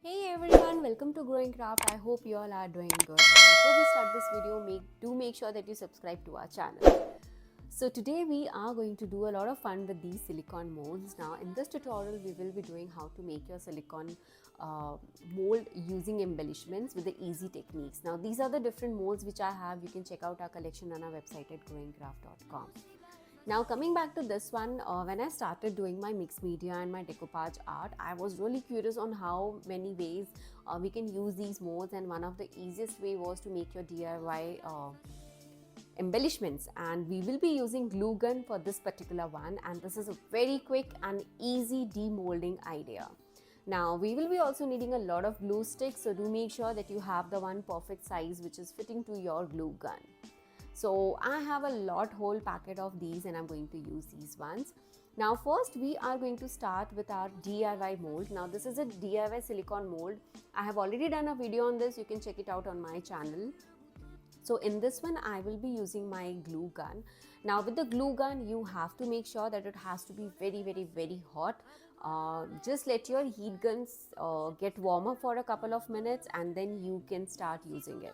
Hey everyone, welcome to Growing Craft. I hope you all are doing good. Before we start this video, do make sure that you subscribe to our channel. So today we are going to do a lot of fun with these silicone molds. Now in this tutorial we will be doing how to make your silicone mold using embellishments with the easy techniques. Now these are the different molds which I have. You can check out our collection on our website at growingcraft.com. Now coming back to this one, when I started doing my mixed media and my decoupage art, I was really curious on how many ways we can use these molds, and one of the easiest way was to make your DIY embellishments, and we will be using glue gun for this particular one, and this is a very quick and easy demolding idea. Now we will be also needing a lot of glue sticks, so do make sure that you have the one perfect size which is fitting to your glue gun. So I have a whole packet of these and I'm going to use these ones. Now first we are going to start with our DIY mold. Now this is a DIY silicone mold. I have already done a video on this. You can check it out on my channel. So in this one I will be using my glue gun. Now with the glue gun you have to make sure that it has to be very hot. Just let your heat guns get warmer for a couple of minutes and then you can start using it.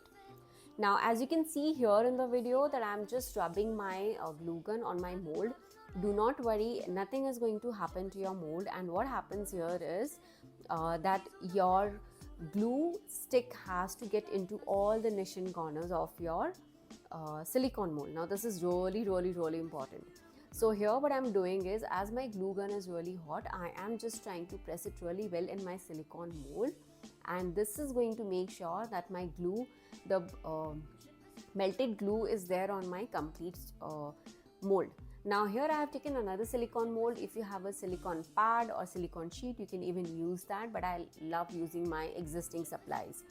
Now as you can see here in the video that I'm just rubbing my glue gun on my mold. Do not worry, nothing is going to happen to your mold, and what happens here is that your glue stick has to get into all the niche and corners of your silicone mold. Now this is really important. So here what I'm doing is, as my glue gun is really hot, I am just trying to press it really well in my silicone mold, and this is going to make sure that my glue, the melted glue, is there on my complete mold. Now here I have taken another silicone mold. If you have a silicone pad or silicone sheet, you can even use that, but I love using my existing supplies.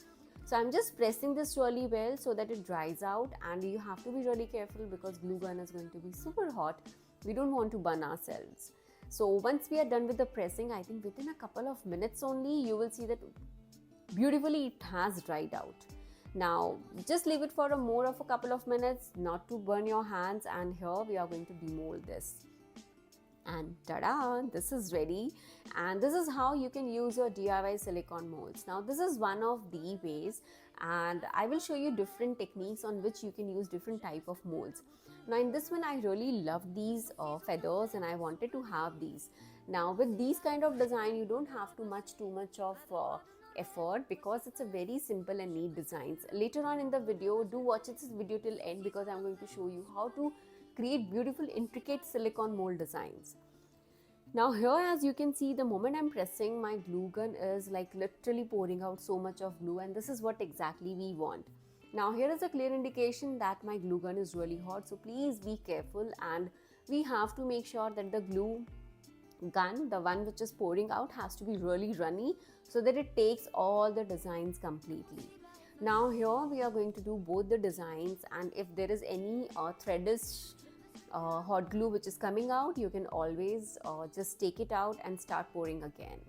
So I'm just pressing this really well so that it dries out, and you have to be really careful because glue gun is going to be super hot. We don't want to burn ourselves. So once we are done with the pressing, I think within a couple of minutes only, you will see that beautifully it has dried out. Now just leave it for more of a couple of minutes, not to burn your hands, and here we are going to demold this. And ta-da, this is ready, and this is how you can use your DIY silicone molds. Now this is one of the ways, and I will show you different techniques on which you can use different type of molds. Now in this one I really love these feathers, and I wanted to have these. Now with these kind of design you don't have too much of effort, because it's a very simple and neat designs. Later on in the video, do watch this video till end, because I'm going to show you how to create beautiful intricate silicone mold designs. Now here, as you can see, the moment I'm pressing, my glue gun is like literally pouring out so much of glue, and this is what exactly we want. Now here is a clear indication that my glue gun is really hot, so please be careful, and we have to make sure that the glue gun, the one which is pouring out, has to be really runny so that it takes all the designs completely. Now here we are going to do both the designs, and if there is any threadish hot glue which is coming out, you can always just take it out and start pouring again.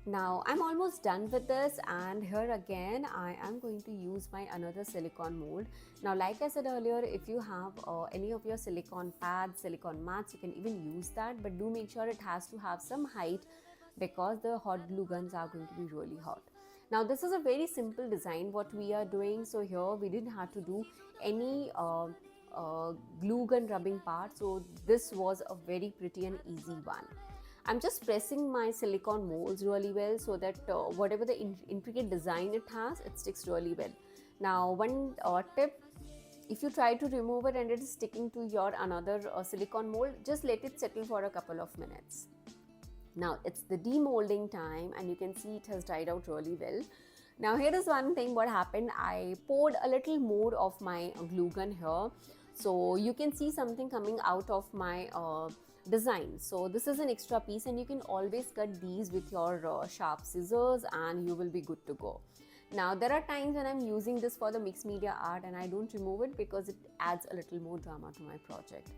Now I'm almost done with this, and here again I am going to use my another silicone mold. Now like I said earlier, if you have any of your silicone pads, silicone mats, you can even use that, but do make sure it has to have some height, because the hot glue guns are going to be really hot. Now this is a very simple design what we are doing, so here we didn't have to do any glue gun rubbing part, so this was a very pretty and easy one. I'm just pressing my silicone molds really well so that whatever the intricate design it has, it sticks really well. Now one tip, if you try to remove it and it is sticking to your another silicone mold, just let it settle for a couple of minutes. Now it's the demolding time, and you can see it has dried out really well. Now here is one thing what happened, I poured a little more of my glue gun here, so you can see something coming out of my design. So this is an extra piece, and you can always cut these with your sharp scissors and you will be good to go. Now there are times when I'm using this for the mixed media art and I don't remove it because it adds a little more drama to my project.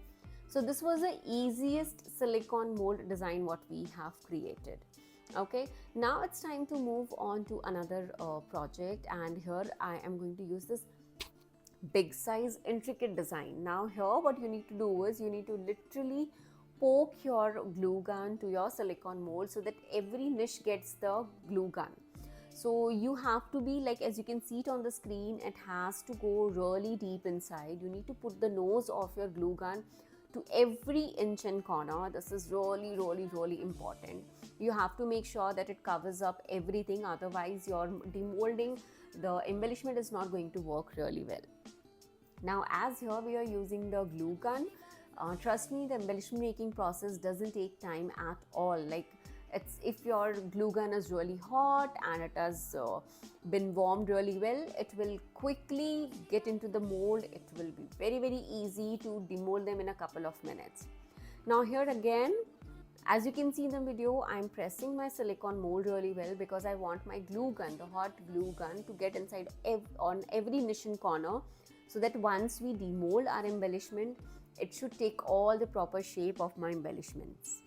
So this was the easiest silicone mold design what we have created. Okay, now it's time to move on to another project, and here I am going to use this big size intricate design. Now here what you need to do is you need to literally poke your glue gun to your silicone mold so that every niche gets the glue gun. So you have to be like, as you can see it on the screen, it has to go really deep inside. You need to put the nose of your glue gun to every inch and corner. This is really important. You have to make sure that it covers up everything, otherwise your demolding, the embellishment is not going to work really well. Now as here we are using the glue gun, trust me, the embellishment making process doesn't take time at all. Like, if your glue gun is really hot and it has been warmed really well, it will quickly get into the mold. It will be very easy to demold them in a couple of minutes. Now here again, as you can see in the video, I'm pressing my silicone mold really well because I want my glue gun, the hot glue gun, to get inside on every niche and corner, so that once we demold our embellishment, it should take all the proper shape of my embellishments.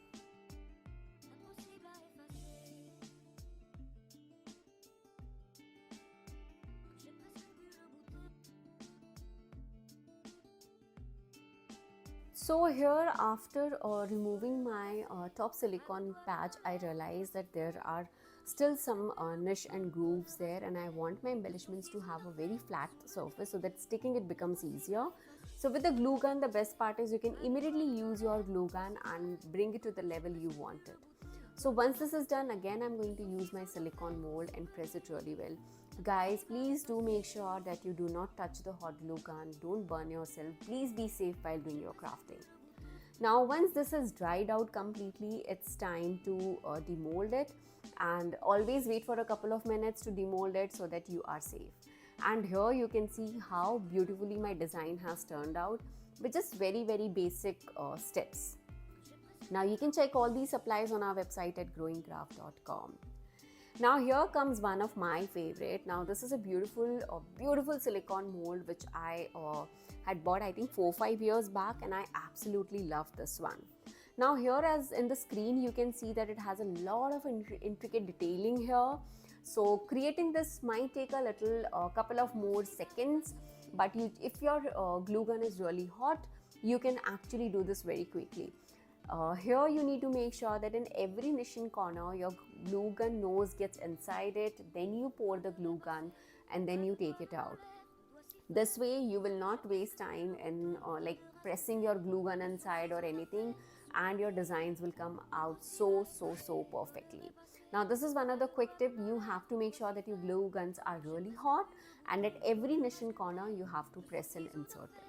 So here, after removing my top silicone patch, I realized that there are still some niche and grooves there, and I want my embellishments to have a very flat surface so that sticking it becomes easier. So with the glue gun, the best part is you can immediately use your glue gun and bring it to the level you want it. So once this is done, again I'm going to use my silicone mold and press it really well. Guys, please do make sure that you do not touch the hot glue gun. Don't burn yourself. Please be safe while doing your crafting. Now once this has dried out completely, it's time to demold it, and always wait for a couple of minutes to demold it so that you are safe. And here you can see how beautifully my design has turned out with just very basic steps. Now you can check all these supplies on our website at growingcraft.com. Now here comes one of my favorite. Now this is a beautiful silicone mold which I had bought I think 4 or 5 years back, and I absolutely love this one. Now here, as in the screen, you can see that it has a lot of intricate detailing here. So creating this might take a little couple of more seconds, but if your glue gun is really hot, you can actually do this very quickly. Here you need to make sure that in every niche and corner your glue gun nose gets inside it, then you pour the glue gun and then you take it out. This way you will not waste time in like pressing your glue gun inside or anything, and your designs will come out so perfectly. Now this is one other quick tip. You have to make sure that your glue guns are really hot, and at every niche and corner you have to press and insert it.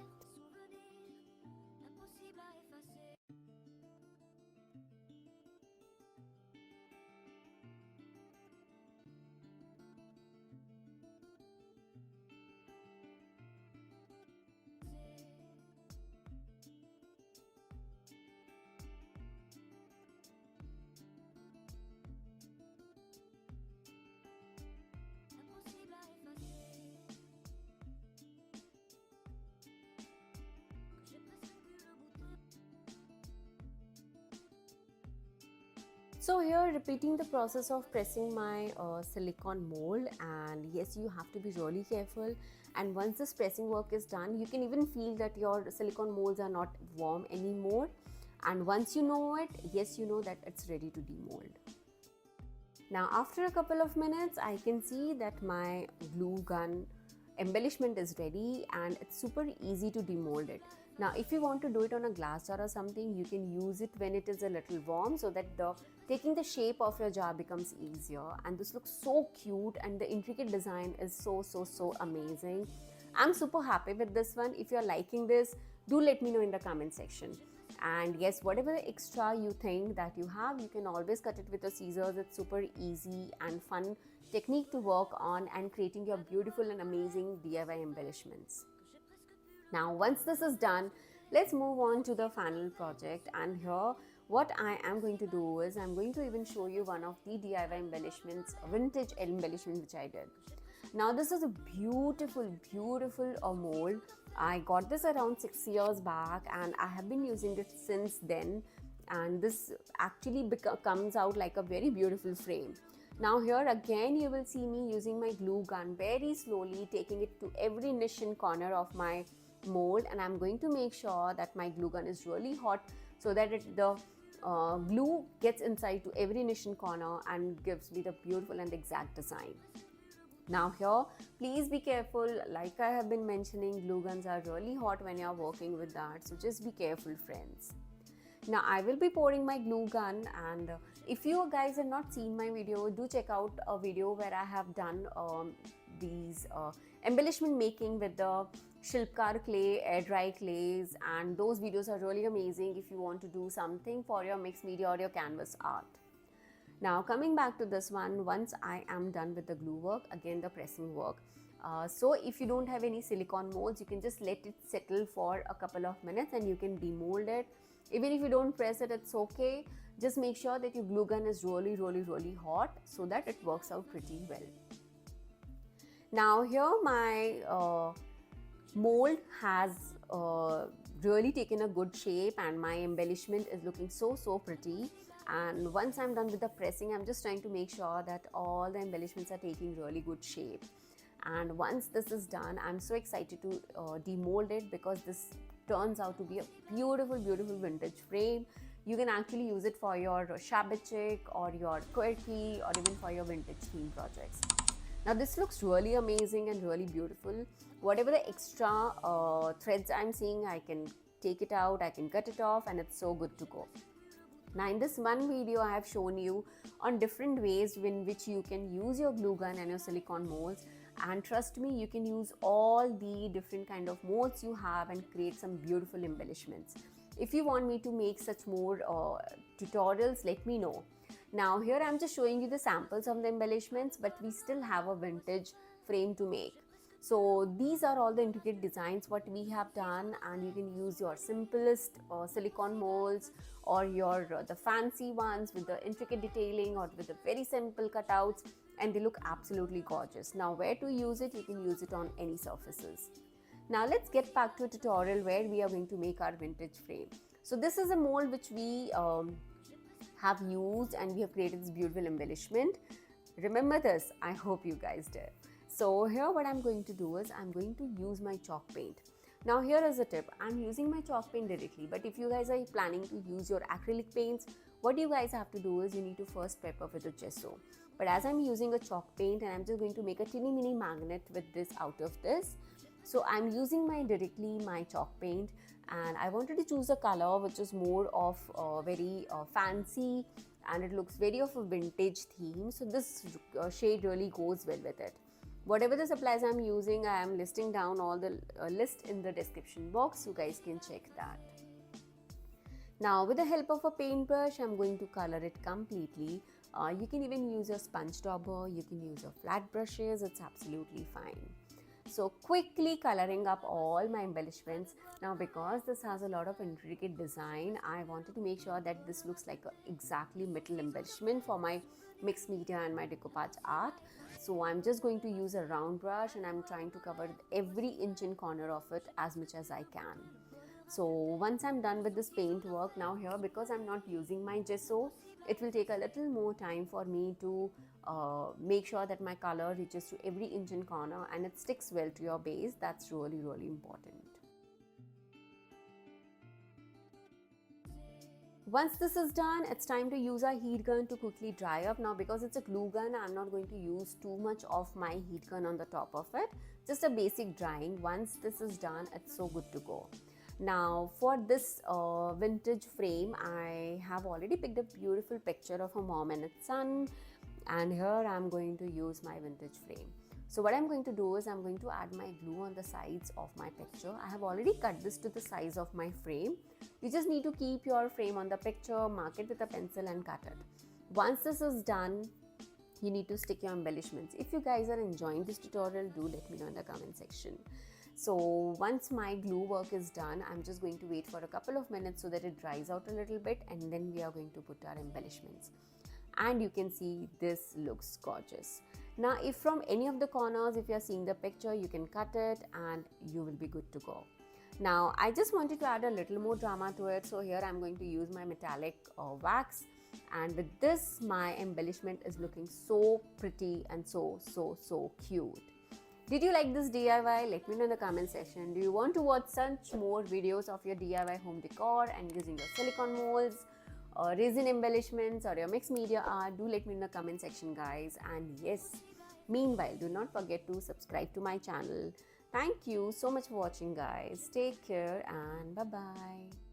So here, repeating the process of pressing my silicone mold, and yes, you have to be really careful, and once this pressing work is done, you can even feel that your silicone molds are not warm anymore, and once you know it, yes, you know that it's ready to demold. Now after a couple of minutes, I can see that my glue gun embellishment is ready, and it's super easy to demold it. Now if you want to do it on a glass jar or something, you can use it when it is a little warm, so that taking the shape of your jar becomes easier. And this looks so cute, and the intricate design is so amazing. I'm super happy with this one. If you're liking this, do let me know in the comment section. And yes, whatever extra you think that you have, you can always cut it with your scissors. It's super easy and fun technique to work on and creating your beautiful and amazing DIY embellishments. Now once this is done, let's move on to the final project. And here what I am going to do is I'm going to even show you one of the DIY embellishments, vintage embellishment which I did. Now this is a beautiful mold. I got this around 6 years back and I have been using it since then, and this actually comes out like a very beautiful frame. Now here again you will see me using my glue gun very slowly, taking it to every niche and corner of my mold, and I'm going to make sure that my glue gun is really hot so that the glue gets inside to every niche and corner and gives me the beautiful and exact design. Now here, please be careful. Like I have been mentioning, glue guns are really hot when you are working with that, so just be careful, friends. Now I will be pouring my glue gun, and if you guys have not seen my video, do check out a video where I have done these embellishment making with the Shilpkar clay, air dry clays, and those videos are really amazing if you want to do something for your mixed media or your canvas art. Now coming back to this one, once I am done with the glue work, again the pressing work. So if you don't have any silicone molds, you can just let it settle for a couple of minutes and you can demold it. Even if you don't press it, it's okay. Just make sure that your glue gun is really hot so that it works out pretty well. Now here my mold has really taken a good shape and my embellishment is looking so pretty. And once I'm done with the pressing, I'm just trying to make sure that all the embellishments are taking really good shape. And once this is done, I'm so excited to demold it, because this turns out to be a beautiful vintage frame. You can actually use it for your shabachik or your quirky or even for your vintage theme projects. Now this looks really amazing and really beautiful. Whatever the extra threads I'm seeing, I can take it out, I can cut it off, and it's so good to go. Now in this one video, I have shown you on different ways in which you can use your glue gun and your silicone molds, and trust me, you can use all the different kind of molds you have and create some beautiful embellishments. If you want me to make such more tutorials, let me know. Now here I'm just showing you the samples of the embellishments, but we still have a vintage frame to make. So these are all the intricate designs what we have done, and you can use your simplest silicone molds or your the fancy ones with the intricate detailing or with the very simple cutouts, and they look absolutely gorgeous. Now where to use it? You can use it on any surfaces. Now let's get back to a tutorial where we are going to make our vintage frame. So this is a mold which we have used, and we have created this beautiful embellishment. Remember this? I hope you guys did. So here what I'm going to do is I'm going to use my chalk paint. Now here is a tip. I'm using my chalk paint directly, but if you guys are planning to use your acrylic paints, what you guys have to do is you need to first prep up with a gesso. But as I'm using a chalk paint, and I'm just going to make a teeny mini magnet with this out of this. So I'm using directly my chalk paint, and I wanted to choose a color which is more of very fancy, and it looks very of a vintage theme. So this shade really goes well with it. Whatever the supplies I'm using, I am listing down all the list in the description box. You guys can check that. Now with the help of a paintbrush, I'm going to color it completely. You can even use a sponge dauber, you can use your flat brushes, it's absolutely fine. So quickly coloring up all my embellishments. Now because this has a lot of intricate design, I wanted to make sure that this looks like a exactly metal embellishment for my mixed media and my decoupage art. So I'm just going to use a round brush, and I'm trying to cover every inch and corner of it as much as I can. So once I'm done with this paint work, now here, because I'm not using my gesso, it will take a little more time for me to make sure that my color reaches to every inch and corner and it sticks well to your base. That's really important. Once this is done, it's time to use our heat gun to quickly dry up. Now because it's a glue gun, I'm not going to use too much of my heat gun on the top of it. Just a basic drying. Once this is done, it's so good to go. Now for this vintage frame, I have already picked a beautiful picture of a mom and its son, and here I'm going to use my vintage frame. So what I'm going to do is I'm going to add my glue on the sides of my picture. I have already cut this to the size of my frame. You just need to keep your frame on the picture, mark it with a pencil and cut it. Once this is done, you need to stick your embellishments. If you guys are enjoying this tutorial, do let me know in the comment section. So once my glue work is done, I'm just going to wait for a couple of minutes so that it dries out a little bit, and then we are going to put our embellishments. And you can see this looks gorgeous. Now if from any of the corners, if you're seeing the picture, you can cut it and you will be good to go. Now I just wanted to add a little more drama to it, so here I'm going to use my metallic wax, and with this my embellishment is looking so pretty and so cute. Did you like this DIY? Let me know in the comment section. Do you want to watch such more videos of your DIY home decor and using your silicone molds or resin embellishments or your mixed media art? Do let me know in the comment section, guys. And yes, meanwhile, do not forget to subscribe to my channel. Thank you so much for watching, guys. Take care and bye-bye.